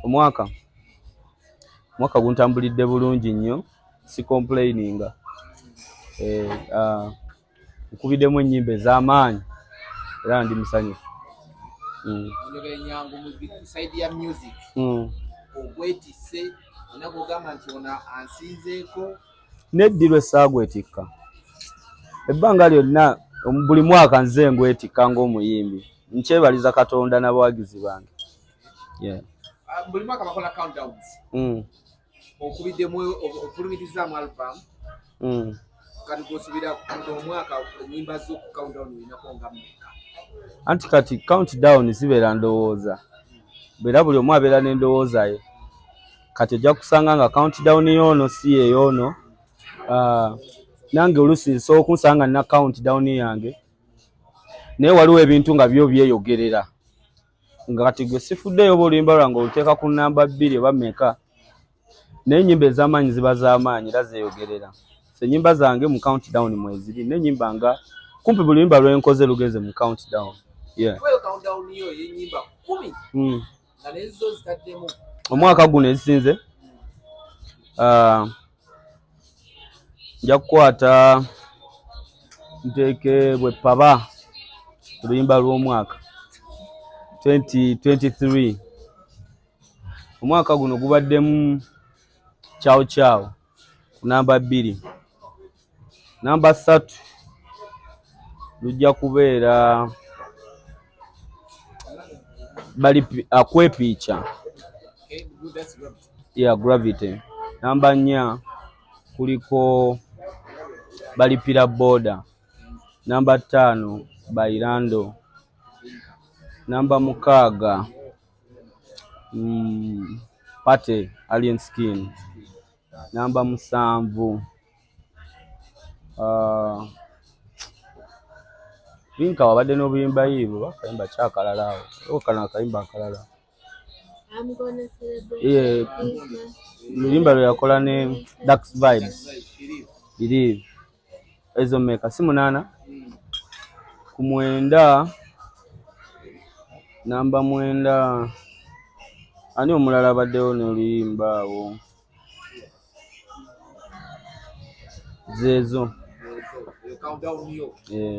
Omwaka guntambulidde bulungi nnyo, si complaininga. Nkubiddemu ennyimba ez'amaanyi era ndi musanyufu. Nyangu mu side ya music. Ogwetisse nakugamba nti ona ansinzeeko. Neddirwe saagwetikka. Ebbanga lyonna buli mwaka nze ngwetikka ng'omuyimbi. Nkyebaliza Katonda n'abawagizi bange. Buli mwaka bakola countdowns. Okubiddemu ofulumitizzaamu album. Kati gw'osubira omwaka ennyimba zo ku countdown olinako nga mmeka? Anti kati countdown zibeera ndowooza. Beera buli omu abeera n'endowooza ye. Kati ojja kusanga nga countdown y'ono si yeey'ono. Nange oluusi nsobola okunsanga nina countdown yange. Naye waliwo ebintu nga byo byeyogerera. Nga kati gwe sifuddeyo oluyimba lwange oluteeka ku namba 2 oba mmeka. Naye ennyimba ez'amaanyi ziba z'amaanyi era zeeyogerera. Ennyimba zange mu countdown mweziri. N'ennyimba nga kumpi buli luyimba lwenkoze lugeze mu countdown. Countdown yo y'ennyimba 10. Nga nezo zitaddemu. Omwaka guno ezisinze. Nja kukwata nteeke bwe paba oluyimba lw'omwaka 2023. Omwaka guno gubaddemu Ciao Ciao ku namba 2. Namba 3 lujja kubeera bali akwepiica. Gravity. Namba 4 kuliko balipira boda. Namba 5 Bailando. Namba 6 Pate Alien Skin. Namba 7 Vinka wabadde n'obuyimba yibo bakayimba kyakalala awo. Okana akayimba akalala. Luyimba lwe yakola ne Dax Vibes. Believe. Ezo mmeka si 8. Ku 9 namba 9 ani omulala abaddewo n'oluyimba awo. Zezo.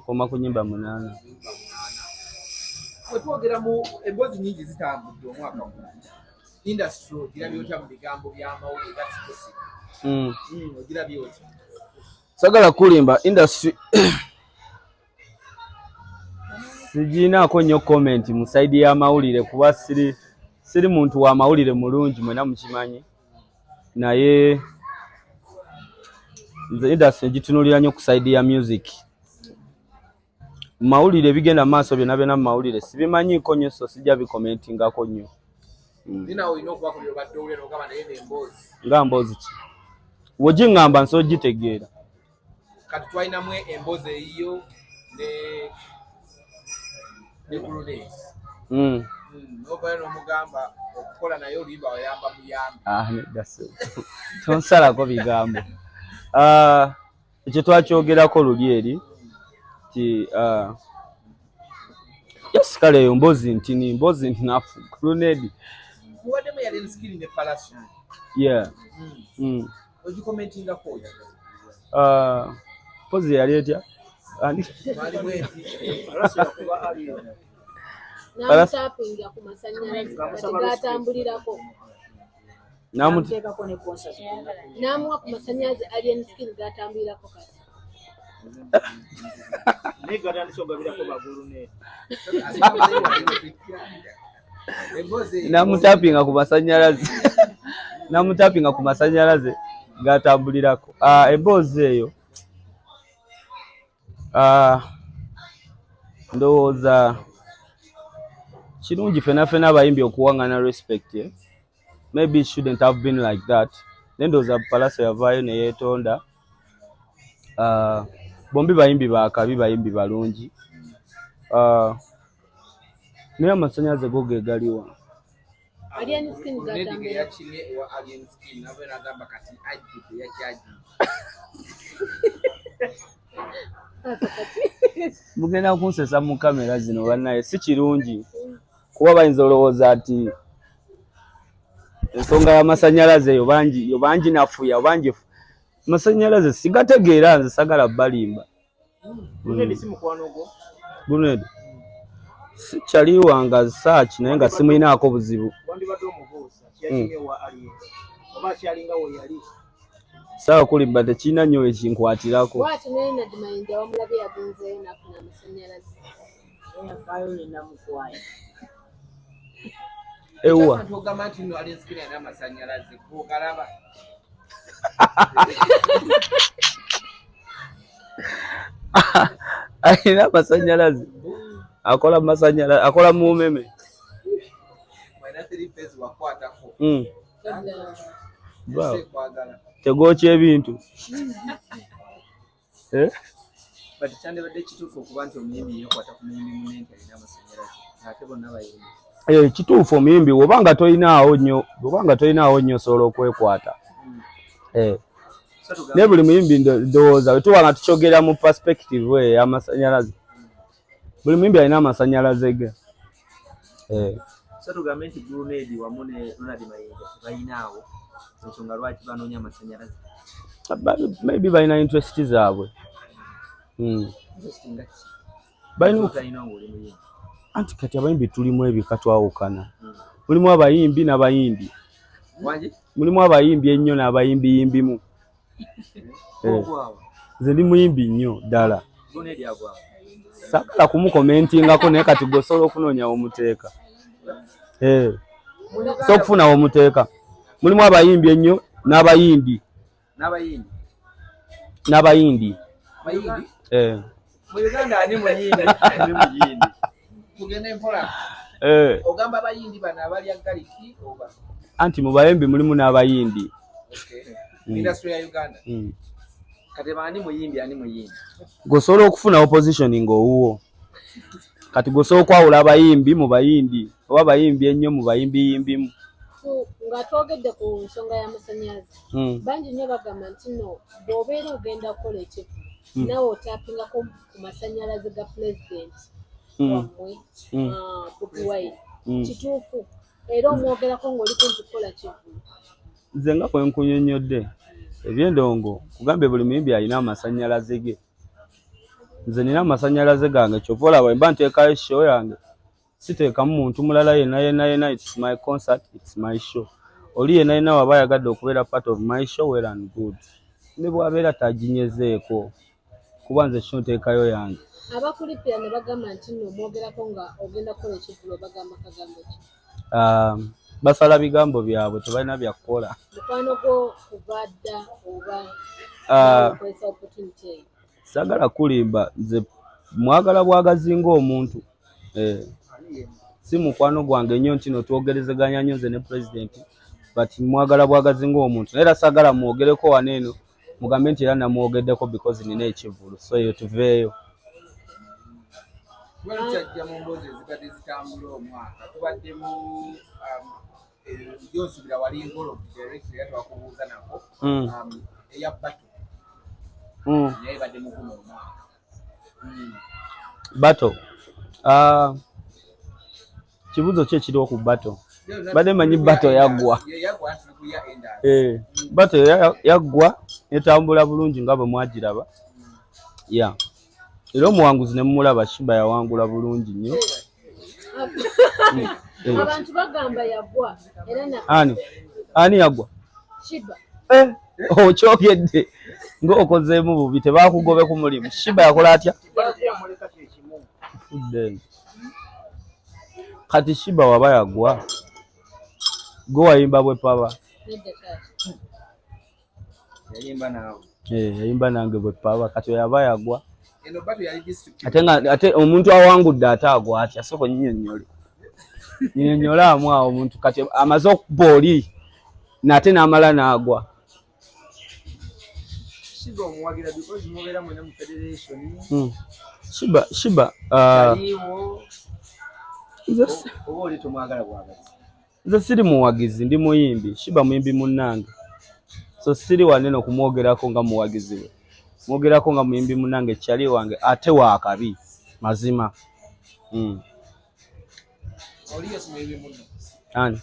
Koma ku nnyimba 8. Twogera mu emboozi nnyingi zitambudde omwaka guno. Industry ogirabye otya mu bigambo by'amawulire gasikosi? Ogirabye otya? Sagala kulimba industry. Sijinaako nnyo comment mu side y'amawulire kuba siri muntu wa mawulire mulungi mwena mukimanyi. Naye nze industry gitunulira nnyo ku side ya music. Mawulire bigenda maaso byonna mu mawulire sibimanyiiko nnyo so sijja bikomentingako nnyo. Nina olina okuba ku byobadde owulira ogamba naye n'emboozi. Nga mboozi ki? Wogiŋŋamba nsobola gitegeera. Kati twalinamu emboozi eyiyo ne Prudence. N'ovayo n'omugamba okukola naye oluyimba wayamba muyambi. Nedda tonsalako bigambo. Ekyo twakyogerako luli eri ti yes kale eyo mboozi ntini mboozi ntinafu Grenade. Mubaddemu Alien Skin ne Palace. Ogikomentingako ki? Pozi yali etya? Namutapinga ku masannyalaze gatambulirako. Namuteekako ne concert. Namuwa ku masannyalaze Alien Skin gatambulirako kati. Namutapinga ku masannyalaze. Namutapinga ku masannyalaze gatambulirako. Emboozi eyo ndowooza kirungi fena abayimbi okuwangana respect. Maybe it shouldn't have been like that. Ndowooza Palace yavaayo ne yeetonda. Bombi bayimbi bakabi bayimbi balungi. Naye amasannyalaze go ge galiwa. Alien Skin gatambulira. Alien Skin nabo nagamba kati ajjudde yakyaji. Mugenda kunsesa mu kamera zino bannaye si kirungi. Kuba bayinza olowooza ati ensonga y'amasanyalaze yo bangi nafuya bangi masanyalaze sigategeera nze sagala balimba Gunedi sikyali wanga search naye nga simuyinaako buzibu sawa kulimba tekirina nnyo ekinkwatirako ewa alina amasanyalaze akola mu umeme tegokya ebintu kituufu omuyimbi wobanga tolinaawo nnyo osobola okwekwata naye buli muyimbi ndowooza wetuwanga tukyogera mu perspective y'amasanyalaze buli muyimbi alina amasanyalaze ge tugambe nti Gulunedi wamu ne Ronald Mayinja balinawo ensonga lwaki banoonya amasanyalaze maybe balina interest zaabwe anti kati abayimbi tulimu ebika twawukana mulimu abayimbi n'abayimbi mulimu abayimbi ennyo n'abayimbi-yimbimu nze ndi muyimbi nnyo ddala sagala kumukomentingako naye kati gwe osobola okunoonyawo omuteeka so okufunawo omuteeka mulimu abayimbi ennyo n'abayindi mu Uganda ani muyindi ani muyindi tugende mpola ogamba abayindi bano abalya galiki oba anti mu bayimbi mulimu n'abayindi industry ya Uganda kati bani muyimbi ani muyindi gosobola okufunawo positioning owuwo kati gosobola okwawula abayimbi mu bayindi oba abayimbi ennyo mu bayimbi-yimbimu nga twogedde ku nsonga y'amasanyalaze bangi nnyo bagamba nti no bw'obeera ogenda kukola ekivu nawe otapingako ku masanyalaze ga pulezidenti wammwe Bobi Wine kituufu era omwogerako ng'oli kumpi kukola kivu nze nga bwe nkunyonnyodde ebyendongo kugambe buli muyimbi alina amasanyalaze ge nze nina amasanyalaze gange kyova olaba mba nteekayo show yange siteekamu muntu mulala yenna it's my concert, it's my show oli yenna waba ayagadde okubeera part of my show well and good ne bwabeera taginyezeeko kuba nze kino nteekayo yange abakulipira ne bagamba nti nno omwogerako nga ogenda kukola ekivulo bagamba kagambo ki basala bigambo byabwe tebalina byakukola mukwano gwo kuva dda oba okozesa opportunity sagala kulimba nze mwagala bwagazi ng'omuntu si mukwano gwange nnyo nti no twogerezeganya nnyo nze ne president but mwagala bwagazi ng'omuntu era sagala mwogereko waneeno mugambe nti era namwogeddeko because nina ekivulu so eyo tuveeyo Kyajja mu mboozi ezibadde zitambula omwaka tubaddemu gy'osubira wali ngolo director yatwakubuuza nako eya Bato naye badde mu guno omwaka Bato kibuzo ki ekiriwo ku Bato badde manyi Bato yaggwa Bato yaggwa etambula bulungi nga bwe mwagiraba era omuwanguzi ne mumulaba Shiba yawangula bulungi nnyo abantu bagamba yaggwa era ani yaggwa Shiba okyogedde ng'okozeemu bubi tebakugobe ku mulimu Shiba yakola atya kati Shiba waba yaggwa gwe wayimba bwe paba yayimba nange bwe paba kati yaba yaggwa ate omuntu awangudde ate agwa atya soko nyinyonnyola awo omuntu kati amaze okuba oli nate n'amala n'agwa Shiba nze siri muwagizi ndi muyimbi Shiba muyimbi munnange so siri wanene okumwogerako nga muwagizi we mwogerako nga muyimbi munnange kyali wange ate waakabi mazima oli yesi muyimbi munno ani